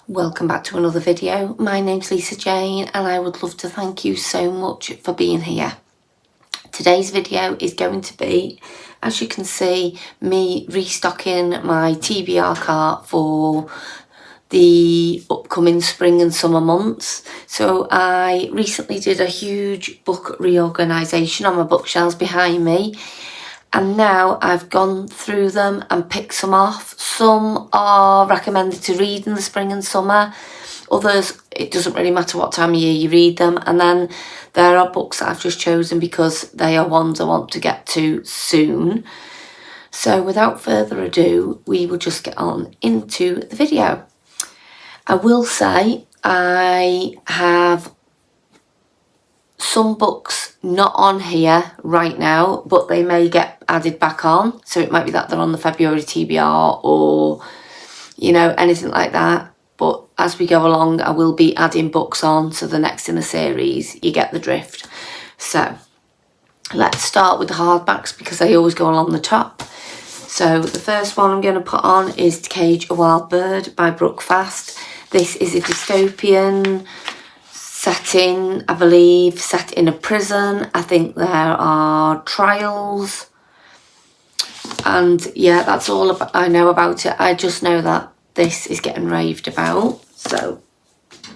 Welcome back to another video. My name's Lisa Jane and I would love to thank you so much for being here. Today's video is going to be, as you can see, me restocking my TBR cart for the upcoming spring and summer months. So I recently did a huge book reorganisation on my bookshelves behind me. And now I've gone through them and picked some off. Some are recommended to read in the spring and summer. Others, it doesn't really matter what time of year you read them. And then there are books that I've just chosen because they are ones I want to get to soon. So without further ado, we will just get on into the video. I will say I have some books not on here right now, but they may get added back on. So it might be that they're on the February TBR or, you know, anything like that. But as we go along, I will be adding books on. So the next in the series, you get the drift. So let's start with the hardbacks because they always go along the top. So the first one I'm going to put on is To Cage a Wild Bird by Brooke Fast. This is a dystopian setting, I believe, set in a prison. I think there are trials. And yeah, that's all I know about it. I just know that this is getting raved about. So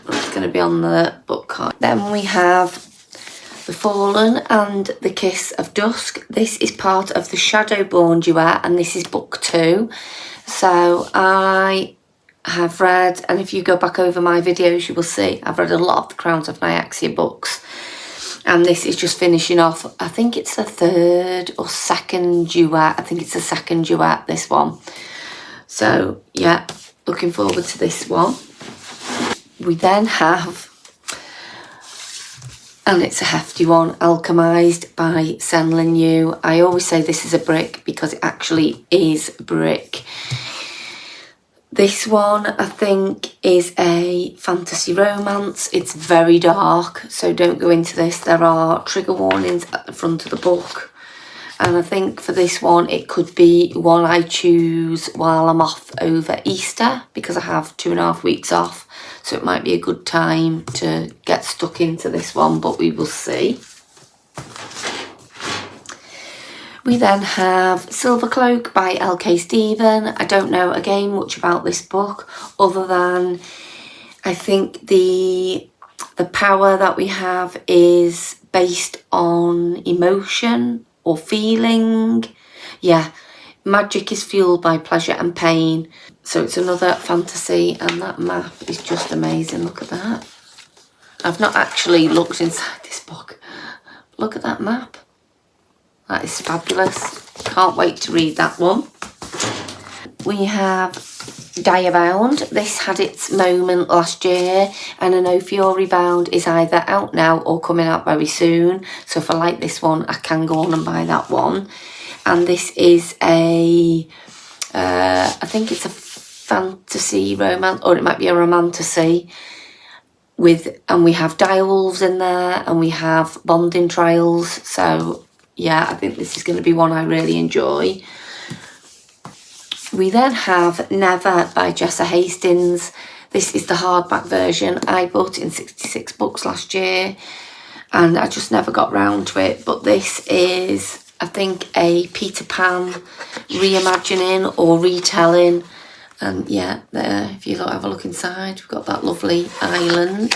that's going to be on the book card. Then we have The Fallen and The Kiss of Dusk. This is part of the Shadowborn duet and this is book 2. So I have read, and if you go back over my videos you will see I've read a lot of the Crowns of Nyaxia books, and this is just finishing off. I think it's the third or second duet. I think it's the second duet, this one. So yeah, looking forward to this one. We then have, and it's a hefty one, Alchemized by Senlin Yu. I always say this is a brick because it actually is a brick. This one, I think, is a fantasy romance. It's very dark, so don't go into this. There are trigger warnings at the front of the book. And I think for this one, it could be one I choose while I'm off over Easter because I have 2.5 weeks off. So it might be a good time to get stuck into this one, but we will see. We then have Silver Cloak by L.K. Stephen. I don't know, again, much about this book other than I think the power that we have is based on emotion or feeling. Yeah, magic is fueled by pleasure and pain. So it's another fantasy, and that map is just amazing. Look at that. I've not actually looked inside this book. Look at that map. That is fabulous. Can't wait to read that one. We have Diabound. This had its moment last year, and I know Fury Bound is either out now or coming out very soon. So if I like this one, I can go on and buy that one. And this is a, I think it's a fantasy romance, or it might be a romantasy. And we have direwolves in there, and we have bonding trials. So yeah, I think this is going to be one I really enjoy. We then have Never by Jessa Hastings. This is the hardback version. I bought it in 66 books last year and I just never got round to it. But this is, I think, a Peter Pan reimagining or retelling. And yeah, there, if you have a look inside, we've got that lovely island.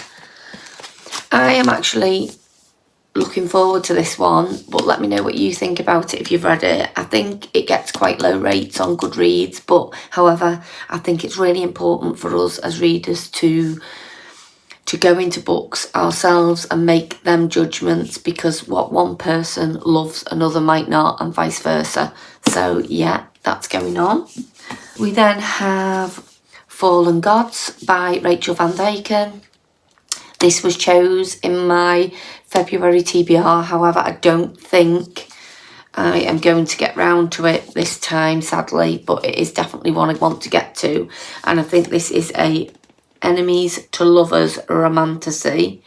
I am actually looking forward to this one, but let me know what you think about it if you've read it. I think it gets quite low rates on Goodreads, but however, I think it's really important for us as readers to go into books ourselves and make them judgments, because what one person loves, another might not, and vice versa. So yeah, that's going on. We then have Fallen Gods by Rachel Van Dyken. This was chose in my February TBR, however, I don't think I am going to get round to it this time, sadly, but it is definitely one I want to get to. And I think this is a enemies to lovers romantasy.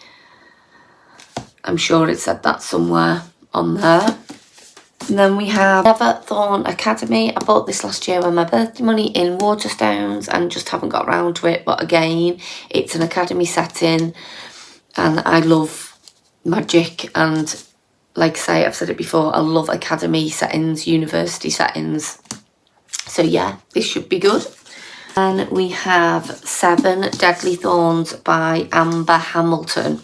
I'm sure it said that somewhere on there. And then we have Neverthorn Academy. I bought this last year with my birthday money in Waterstones and just haven't got around to it. But again, it's an academy setting and I love magic, and like I say, I've said it before, I love academy settings, university settings. So yeah, this should be good. And we have Seven Deadly Thorns by Amber Hamilton.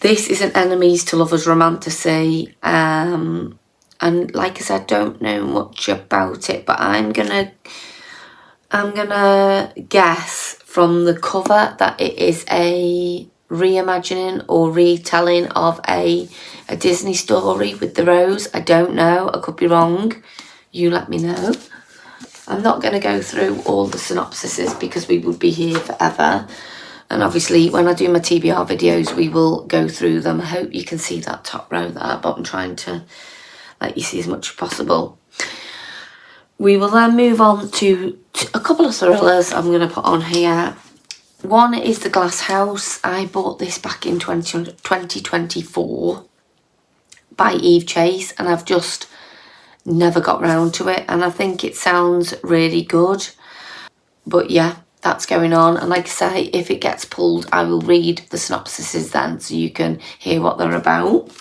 This is an enemies to lovers romantasy, and like I said, I don't know much about it, but I'm gonna guess from the cover that it is a reimagining or retelling of a Disney story with the rose. I don't know, I could be wrong. You let me know. I'm not going to go through all the synopsises because we would be here forever. And obviously when I do my TBR videos, we will go through them. I hope you can see that top row there, but I'm trying to let you see as much as possible. We will then move on to a couple of thrillers I'm going to put on here. One is The Glass House. I bought this back in 2024 by Eve Chase, and I've just never got round to it, and I think it sounds really good. But yeah, that's going on, and like I say, if it gets pulled, I will read the synopsises then so you can hear what they're about.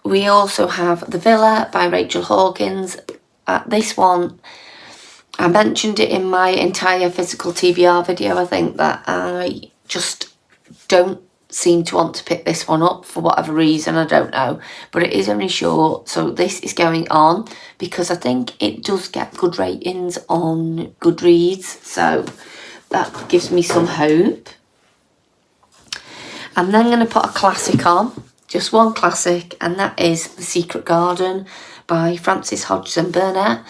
We also have The Villa by Rachel Hawkins. This one, I mentioned it in my entire physical TBR video. I think that I just don't seem to want to pick this one up for whatever reason, I don't know, but it is only short, so this is going on because I think it does get good ratings on Goodreads, so that gives me some hope. I'm then going to put a classic on, just one classic, and that is The Secret Garden by Frances Hodgson Burnett.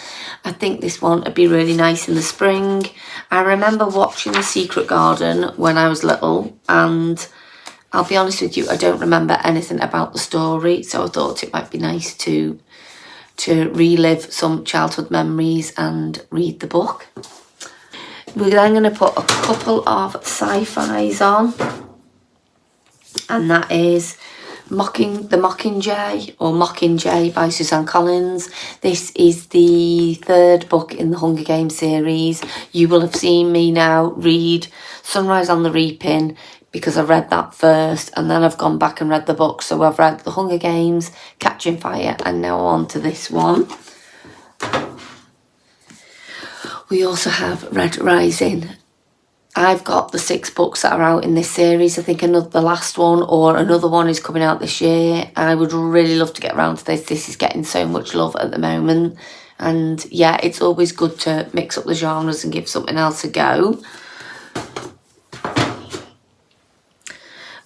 I think this one would be really nice in the spring. I remember watching The Secret Garden when I was little, and I'll be honest with you, I don't remember anything about the story, so I thought it might be nice to relive some childhood memories and read the book. We're then going to put a couple of sci-fis on, and that is The Mockingjay by Suzanne Collins. This is the third book in the Hunger Games series. You will have seen me now read Sunrise on the Reaping, because I read that first and then I've gone back and read the book. So I've read The Hunger Games, Catching Fire, and now on to this one. We also have Red Rising. I've got the 6 books that are out in this series. I think the last one or another one is coming out this year. I would really love to get around to this. This is getting so much love at the moment. And yeah, it's always good to mix up the genres and give something else a go.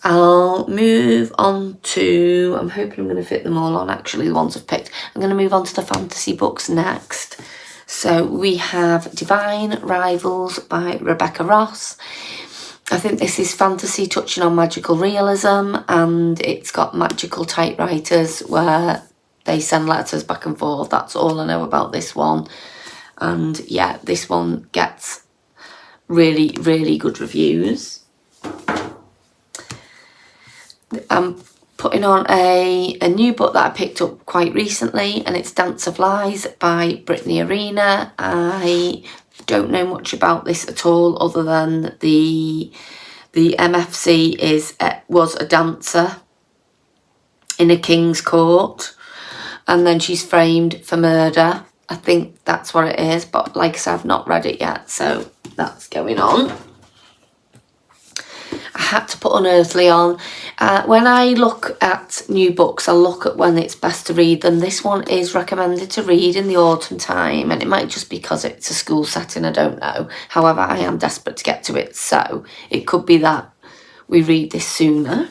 I'll move on to, I'm hoping I'm going to fit them all on actually, the ones I've picked. I'm going to move on to the fantasy books next. So we have Divine Rivals by Rebecca Ross. I think this is fantasy touching on magical realism, and it's got magical typewriters where they send letters back and forth. That's all I know about this one. And yeah, this one gets really, really good reviews. I'm putting on a new book that I picked up quite recently, and it's Dance of Lies by Brittany Arena. I don't know much about this at all other than the MFC was a dancer in a king's court, and then she's framed for murder. I think that's what it is, but like I said, I've not read it yet, so that's going on. I had to put Unearthly on. When I look at new books, I look at when it's best to read them. This one is recommended to read in the autumn time, and it might just be because it's a school setting, I don't know. However, I am desperate to get to it, so it could be that we read this sooner.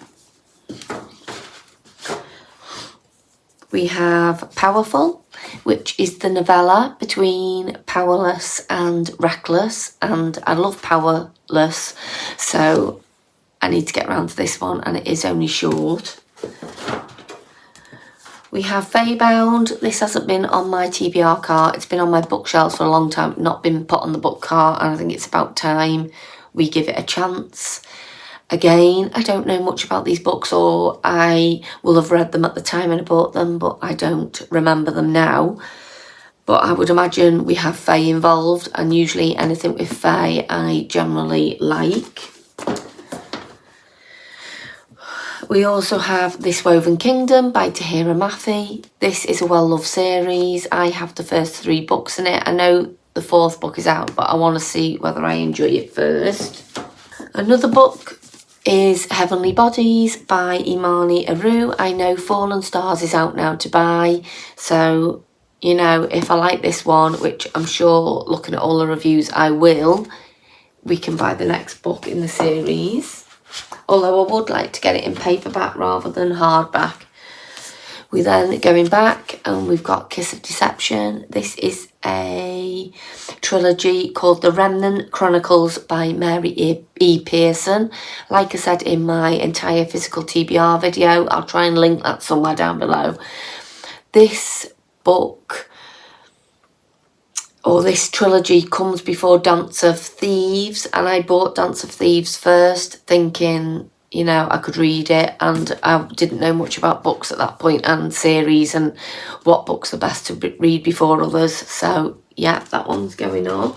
We have Powerful, which is the novella between Powerless and Reckless, and I love Powerless, so I need to get around to this one, and it is only short. We have Feybound. This hasn't been on my TBR cart. It's been on my bookshelves for a long time, not been put on the book cart, and I think it's about time we give it a chance. Again, I don't know much about these books, or I will have read them at the time when I bought them, but I don't remember them now. But I would imagine we have fae involved, and usually anything with fae I generally like. We also have This Woven Kingdom by Tahira Mafi. This is a well-loved series. I have the first 3 books in it. I know the 4th book is out, but I want to see whether I enjoy it first. Another book is Heavenly Bodies by Imani Aru. I know Fallen Stars is out now to buy, so, you know, if I like this one, which I'm sure looking at all the reviews I will, we can buy the next book in the series. Although I would like to get it in paperback rather than hardback. We then going back and we've got Kiss of Deception. This is a trilogy called The Remnant Chronicles by Mary E. Pearson. Like I said in my entire physical TBR video, I'll try and link that somewhere down below. This book, or this trilogy, comes before Dance of Thieves, and I bought Dance of Thieves first thinking, you know, I could read it, and I didn't know much about books at that point and series and what books are best to read before others. So yeah, that one's going on.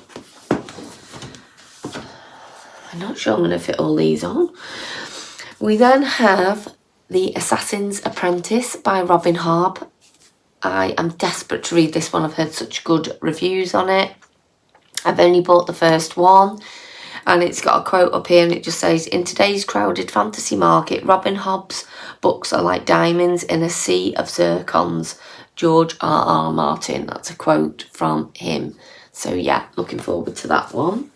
I'm not sure I'm going to fit all these on. We then have The Assassin's Apprentice by Robin Harb. I am desperate to read this one. I've heard such good reviews on it. I've only bought the first one, and it's got a quote up here, and it just says, "In today's crowded fantasy market, Robin Hobb's books are like diamonds in a sea of zircons. George R.R. Martin." That's a quote from him. So yeah, looking forward to that one.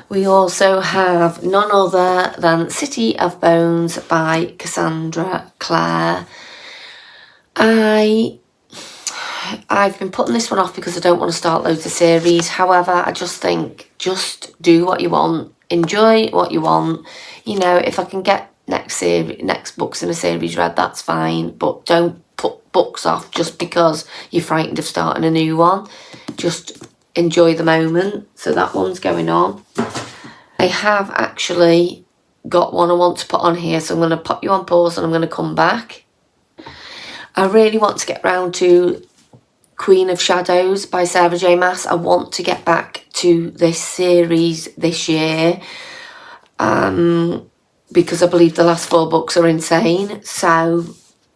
We also have none other than City of Bones by Cassandra Clare. I've been putting this one off because I don't want to start loads of series. However, I just think, just do what you want. Enjoy what you want. You know, if I can get next books in a series read, that's fine. But don't put books off just because you're frightened of starting a new one. Just enjoy the moment. So that one's going on. I have actually got one I want to put on here, so I'm going to pop you on pause and I'm going to come back. I really want to get round to Queen of Shadows by Sarah J. Maas. I want to get back to this series this year because I believe the last 4 books are insane. So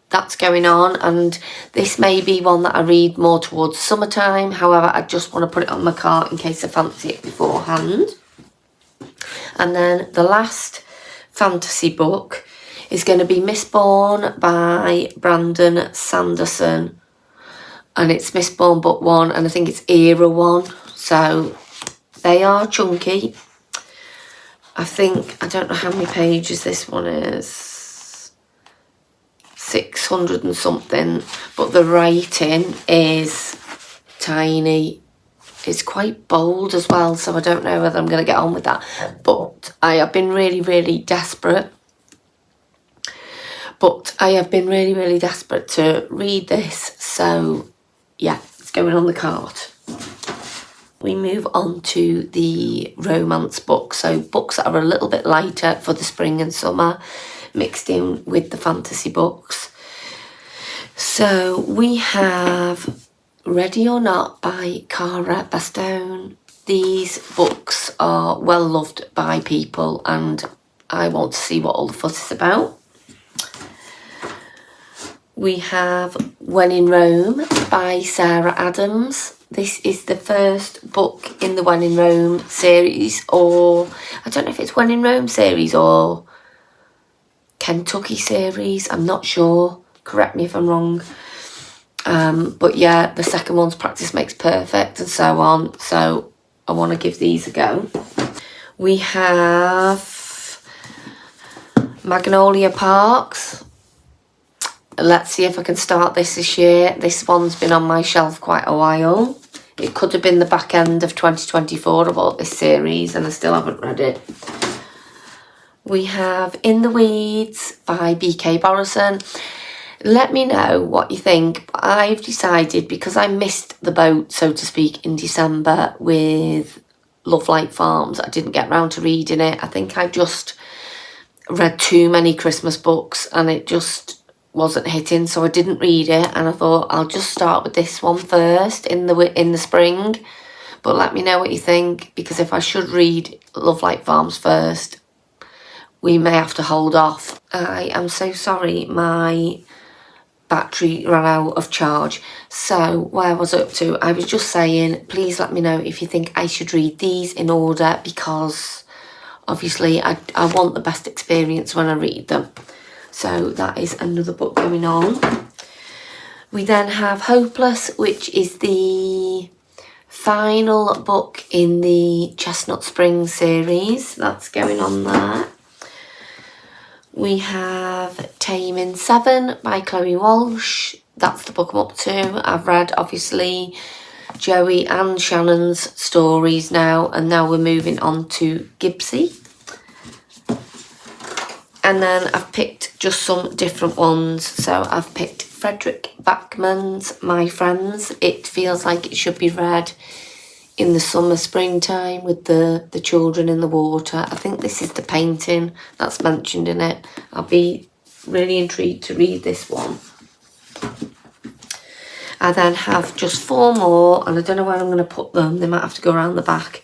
that's going on, and this may be one that I read more towards summertime. However, I just want to put it on my cart in case I fancy it beforehand. And then the last fantasy book is going to be Mistborn by Brandon Sanderson. And it's Mistborn book 1, and I think it's era 1. So they are chunky. I don't know how many pages this one is. 600 and something. But the writing is tiny. It's quite bold as well, so I don't know whether I'm going to get on with that. But I have been really, really desperate. To read this, so yeah, it's going on the cart. We move on to the romance books, so books that are a little bit lighter for the spring and summer, mixed in with the fantasy books. So we have Ready or Not by Cara Bastone. These books are well loved by people, and I want to see what all the fuss is about. We have When in Rome by Sarah Adams. This is the first book in the When in Rome series, or I don't know if it's When in Rome series or Kentucky series. I'm not sure. Correct me if I'm wrong. But yeah, the second one's Practice Makes Perfect and so on. So I want to give these a go. We have Magnolia Parks. Let's see if I can start this year. This one's been on my shelf quite a while. It could have been the back end of 2024 I bought this series, and I still haven't read it. We have In the Weeds by B.K. Borison. Let me know what you think. I've decided, because I missed the boat, so to speak, in December with Love Light Farms, I didn't get round to reading it. I think I just read too many Christmas books and it just wasn't hitting, so I didn't read it, and I thought I'll just start with this one first in the spring. But let me know what you think, because if I should read Love Like Farms first, we may have to hold off. I am so sorry, my battery ran out of charge. So where was I up to? I was just saying, please let me know if you think I should read these in order, because obviously I want the best experience when I read them. So that is another book going on. We then have Hopeless, which is the final book in the Chestnut Spring series. That's going on there. We have Taming 7 by Chloe Walsh. That's the book I'm up to. I've read, obviously, Joey and Shannon's stories now, and now we're moving on to Gibbsy. And then I've picked just some different ones. So I've picked Frederick Backman's My Friends. It feels like it should be read in the summer, springtime, with the children in the water. I think this is the painting that's mentioned in it. I'll be really intrigued to read this one. I then have just 4 more, and I don't know where I'm going to put them. They might have to go around the back.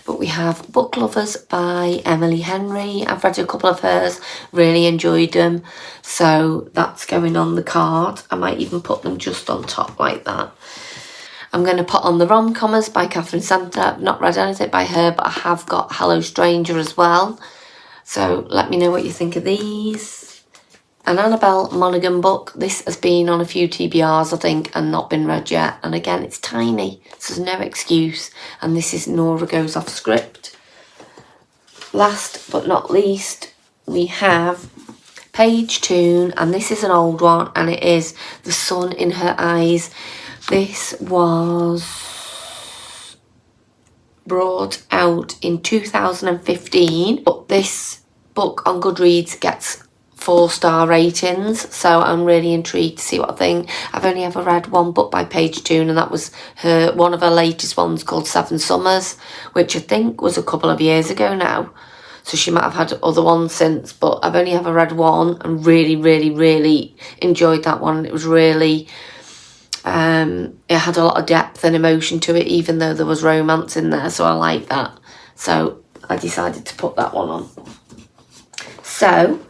But we have Book Lovers by Emily Henry. I've read a couple of hers, really enjoyed them. So that's going on the card. I might even put them just on top like that. I'm going to put on the Rom-Commers by Catherine Santa. I've not read anything by her, but I have got Hello Stranger as well. So let me know what you think of these. An Annabelle Monaghan book. This has been on a few TBRs, I think, and not been read yet. And again, it's tiny, so there's no excuse. And this is Nora Goes Off Script. Last but not least, we have Page Toon, and this is an old one, and it is The Sun in Her Eyes. This was brought out in 2015, but this book on Goodreads gets 4-star ratings, so I'm really intrigued to see what I think. I've only ever read one book by Page Toon, and that was one of her latest ones called 7 Summers, which I think was a couple of years ago now. So she might have had other ones since, but I've only ever read one and really, really, really enjoyed that one. It was really, it had a lot of depth and emotion to it, even though there was romance in there, so I like that. So I decided to put that one on. So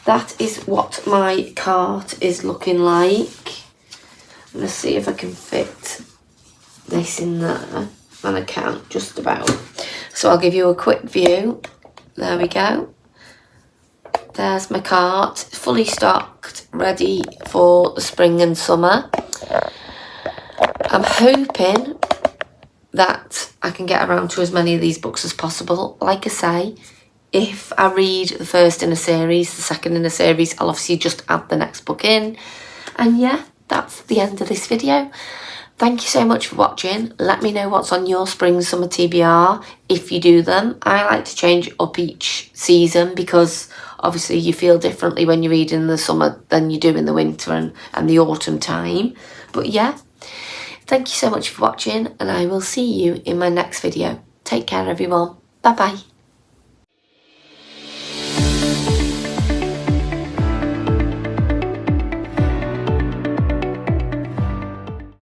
that is what my cart is looking like. I'm going to see if I can fit this in there, and I can, just about. So I'll give you a quick view. There we go. There's my cart, fully stocked, ready for the spring and summer. I'm hoping that I can get around to as many of these books as possible. Like I say, if I read the first in a series, the second in a series, I'll obviously just add the next book in. And yeah, that's the end of this video. Thank you so much for watching. Let me know what's on your spring summer TBR if you do them. I like to change up each season because obviously you feel differently when you read in the summer than you do in the winter and the autumn time. But yeah, thank you so much for watching, and I will see you in my next video. Take care everyone. Bye bye.